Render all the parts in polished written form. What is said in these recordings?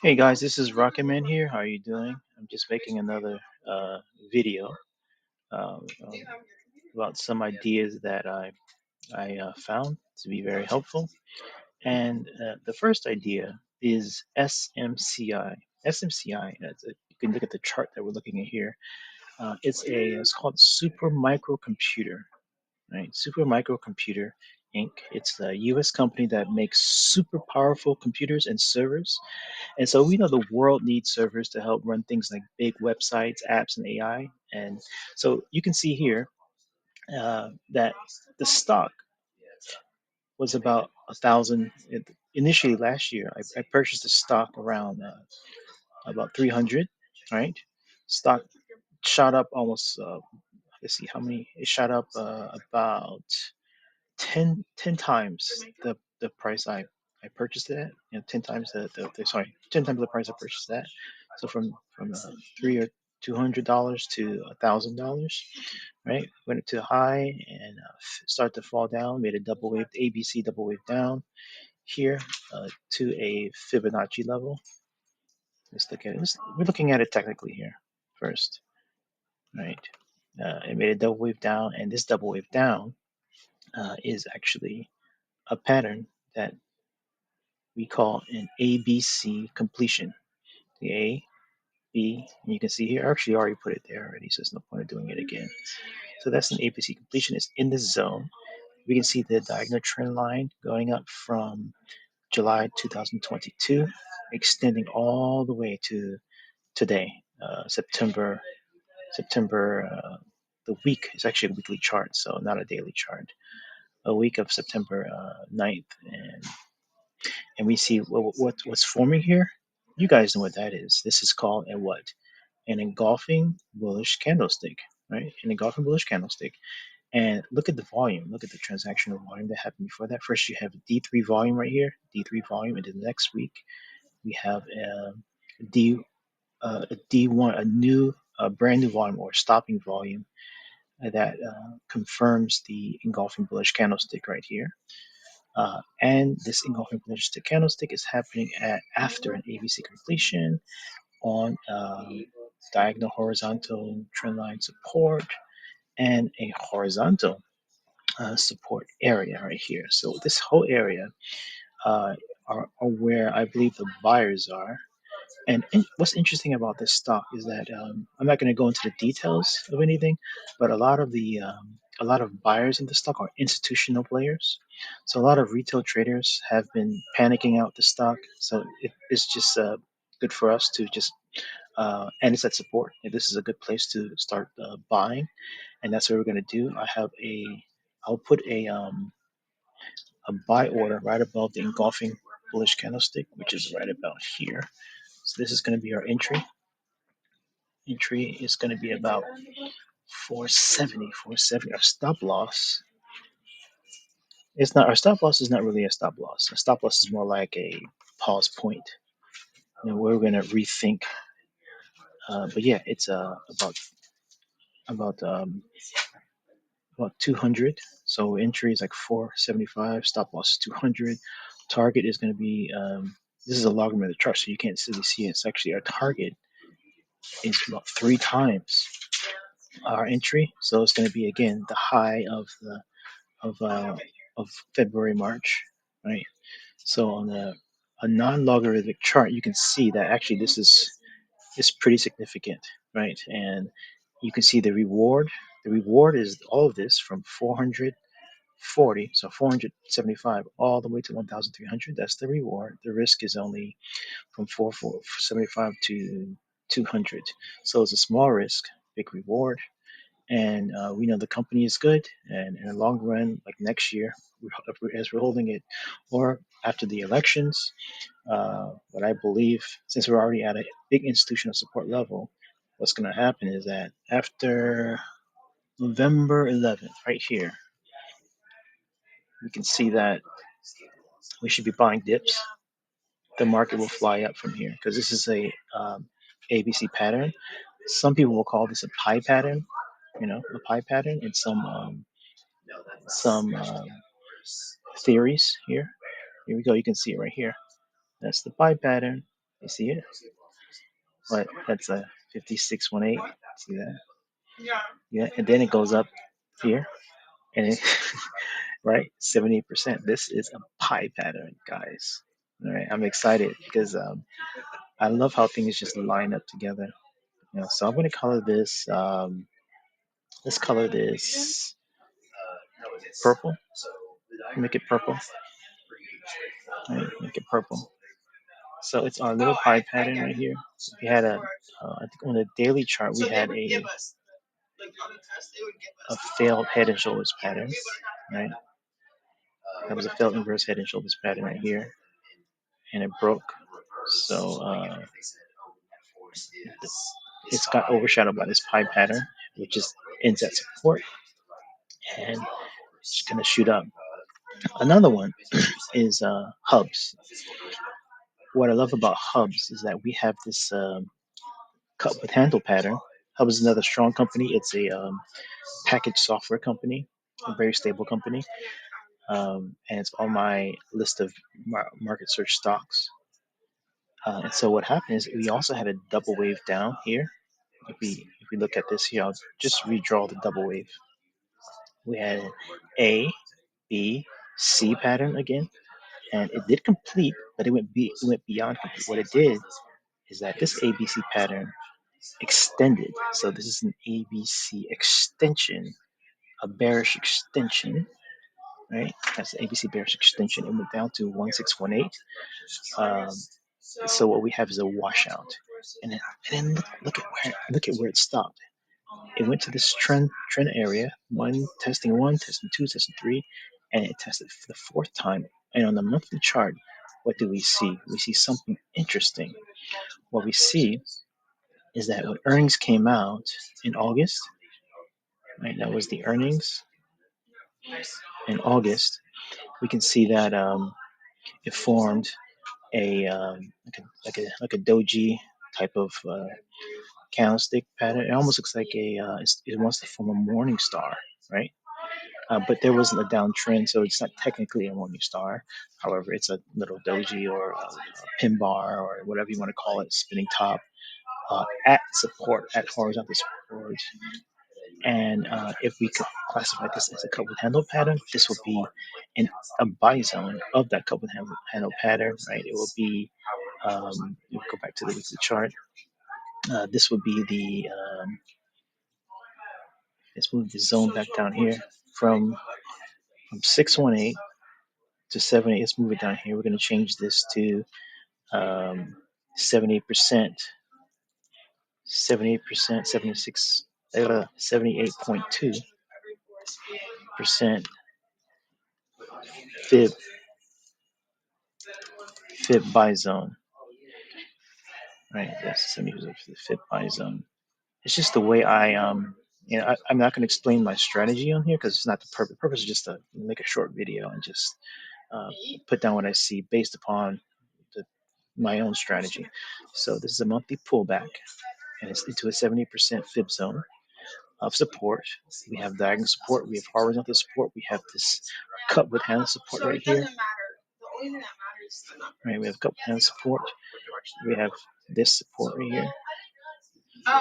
Hey guys, this is Rocketman here. How are you doing? I'm just making another video um, about some ideas that I found to be very helpful. And the first idea is SMCI. SMCI, you can look at the chart that we're looking at here. It's called Super Microcomputer, right? Super Microcomputer Inc. It's a U.S. company that makes super powerful computers and servers, and so we know the world needs servers to help run things like big websites, apps, and AI. And so you can see here that the stock was about 1,000. Initially last year, I purchased the stock around about 300, right? Stock shot up almost, let's see how many, it shot up about 10 times the price I purchased it at. 10 times sorry, 10 times the price I purchased that. So from three or $200 to $1,000, right? Went to high and started to fall down. Made a double wave, ABC double wave down here to a Fibonacci level. Let's look at it. We're looking at it technically here first, right? It made a double wave down, and this double wave down is actually a pattern that we call an ABC completion. The A, B, and you can see here, I actually already put it there already, so there's no point of doing it again. So that's an ABC completion. It's in the zone. We can see the diagonal trend line going up from July 2022, extending all the way to today, September. The week is actually a weekly chart, so not a daily chart. A week of September 9th, and we see what's forming here. You guys know what that is. This is called a what? An engulfing bullish candlestick, right? An engulfing bullish candlestick. And look at the volume. Look at the transactional volume that happened before that. First, you have D3 volume right here, D3 volume, and then the next week we have D a D1, a new, brand new volume or stopping volume that confirms the engulfing bullish candlestick right here. And this engulfing bullish candlestick is happening after an ABC completion on diagonal horizontal trendline support and a horizontal support area right here. So this whole area uh, are where I believe the buyers are. And what's interesting about this stock is that I'm not going to go into the details of anything, but a lot of buyers in the stock are institutional players. So a lot of retail traders have been panicking out the stock. So it's just good for us to just and it's at support. And this is a good place to start buying, and that's what we're going to do. I'll put a buy order right above the engulfing bullish candlestick, which is right about here. So this is going to be our entry. Entry is going to be about 470, 470. Our stop loss. It's not our stop loss is not really a stop loss. A stop loss is more like a pause point. We're going to rethink. But yeah, it's about about 200. So entry is like 475. Stop loss is 200. Target is going to be this is a logarithm of the chart, so you can't really see it. It's actually our target is about three times our entry. So it's going to be again the high of uh, of February, March, right? So on a non-logarithmic chart, you can see that actually this is pretty significant, right? And you can see the reward. The reward is all of this from 440, so 475, all the way to 1,300. That's the reward. The risk is only from 475 to 200. So it's a small risk, big reward, and we know the company is good. And in the long run, like next year, as we're holding it, or after the elections, what I believe, since we're already at a big institutional support level, what's going to happen is that after November 11th, right here, we can see that we should be buying dips. The market will fly up from here because this is a ABC pattern. Some people will call this a pie pattern, a pie pattern in some theories here. Here we go. You can see it right here. That's the pie pattern. You see it? What? That's a 5618. See that? Yeah, and then it goes up here, and it, right, 78%. This is a pie pattern, guys. All right, I'm excited because I love how things just line up together. So I'm going to color this. Let's color this purple. Make it purple. Right, make it purple. So it's our little pie pattern right here. We had I think on the daily chart, we had a failed head and shoulders pattern, right? That was a failed inverse head and shoulders pattern right here, and it broke. So it's got overshadowed by this pie pattern, which is ends at support, and it's gonna shoot up. Another one is HUBS. What I love about HUBS is that we have this cut with handle pattern. HUBS is another strong company. It's a package software company, a very stable company, and it's on my list of market search stocks. And so what happened is we also had a double wave down here. If we look at this here, I'll just redraw the double wave. We had an A, B, C pattern again, and it did complete, but it went beyond complete. What it did is that this ABC pattern extended. So this is an ABC extension, a bearish extension, right? That's the ABC bearish extension. It went down to 1618. Um, so what we have is a washout, and then look at where it stopped. It went to this trend area, one, testing two, testing three, and it tested for the fourth time. And on the monthly chart, what do we see? We see something interesting. What we see is that when earnings came out in August, right? That was the earnings in August. We can see that it formed a like a doji type of candlestick pattern. It almost looks like it wants to form a morning star, right? But there wasn't a downtrend, so it's not technically a morning star. However, it's a little doji or a pin bar or whatever you want to call it, spinning top at support, at horizontal support. And if we could classify this as a cup with handle pattern, this would be a buy zone of that cup with handle pattern, right? It will be, we'll go back to the weekly chart. This would be let's move the zone back down here from 618 to 78. Let's move it down here. We're going to change this to 78%, 78%, 76, 78.2% fib buy zone. Right, that's 70% for the fib buy zone. It's just the way I'm not going to explain my strategy on here because it's not the purpose. The purpose is just to make a short video and just uh, put down what I see based upon my own strategy. So this is a monthly pullback, and it's into a 70% fib zone of support. We have diagonal support, we have horizontal support, we have this cut with handle support right here. Right, we have cut with handle support. We have this support right here.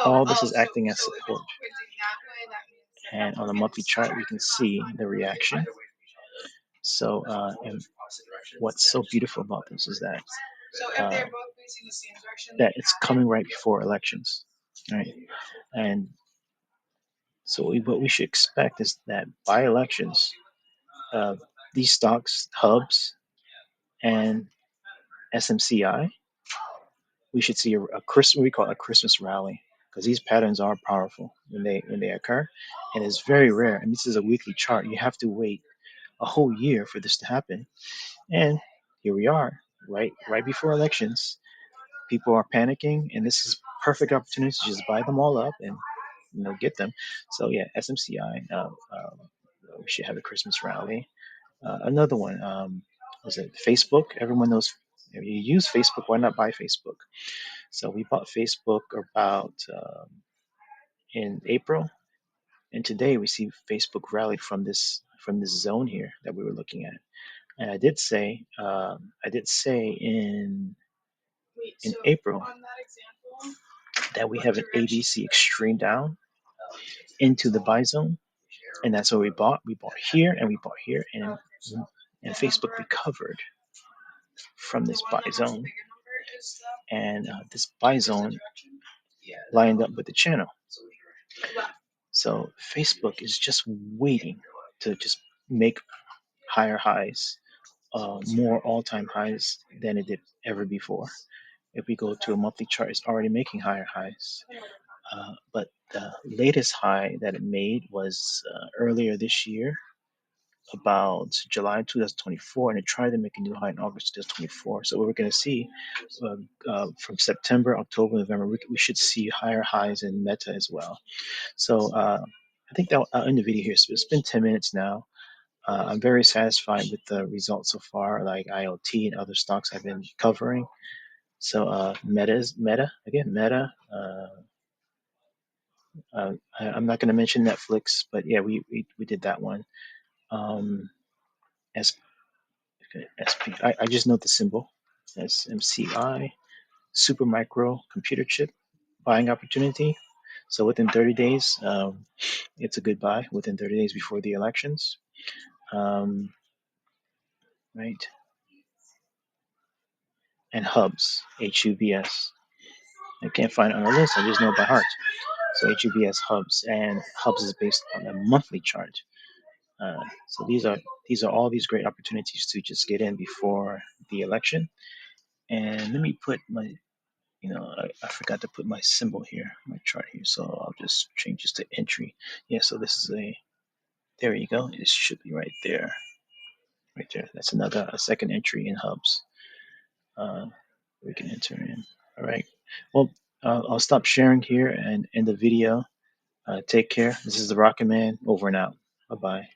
All this is acting as support. And on the monthly chart, we can see the reaction. So, and what's so beautiful about this is uh, that it's coming right before elections, right? And so what we should expect is that by elections, these stocks, HUBS and SMCI, we should see a Christmas, we call it a Christmas rally, because these patterns are powerful when they occur, and it's very rare. And this is a weekly chart. You have to wait a whole year for this to happen. And here we are, right before elections. People are panicking, and this is perfect opportunity to just buy them all up and get them. So yeah, SMCI. We should have a Christmas rally. Another one was it Facebook? Everyone knows if you use Facebook, why not buy Facebook? So we bought Facebook about in April, and today we see Facebook rallied from this zone here that we were looking at. And I did say in April that we have an ABC extreme down into the buy zone, and that's what we bought. We bought here and we bought here, and Facebook recovered from this buy zone, and this buy zone lined up with the channel. So Facebook is just waiting to just make higher highs, more all-time highs than it did ever before. If we go to a monthly chart, it's already making higher highs. But the latest high that it made was earlier this year, about July 2024, and it tried to make a new high in August 2024. So what we're going to see from September, October, November, we should see higher highs in Meta as well. So I think that I'll end the video here. So it's been 10 minutes now. I'm very satisfied with the results so far, like IoT and other stocks I've been covering. So Meta again. Meta. I'm not going to mention Netflix, but yeah, we did that one. Um, S, SP. I just note the symbol. SMCI. Super micro computer chip buying opportunity. So within 30 days, it's a good buy. Within 30 days before the elections, right? And HUBS, HUBS. I can't find it on the list. I just know it by heart. So HUBS HUBS, and HUBS is based on a monthly chart. So these are all these great opportunities to just get in before the election. And let me put my, I forgot to put my symbol here, my chart here. So I'll just change this to entry. Yeah. So this is there you go. It should be right there, right there. That's a second entry in HUBS. We can enter in. All right. Well, I'll stop sharing here and end the video. Take care. This is the Rocket Man, over and out. Bye bye.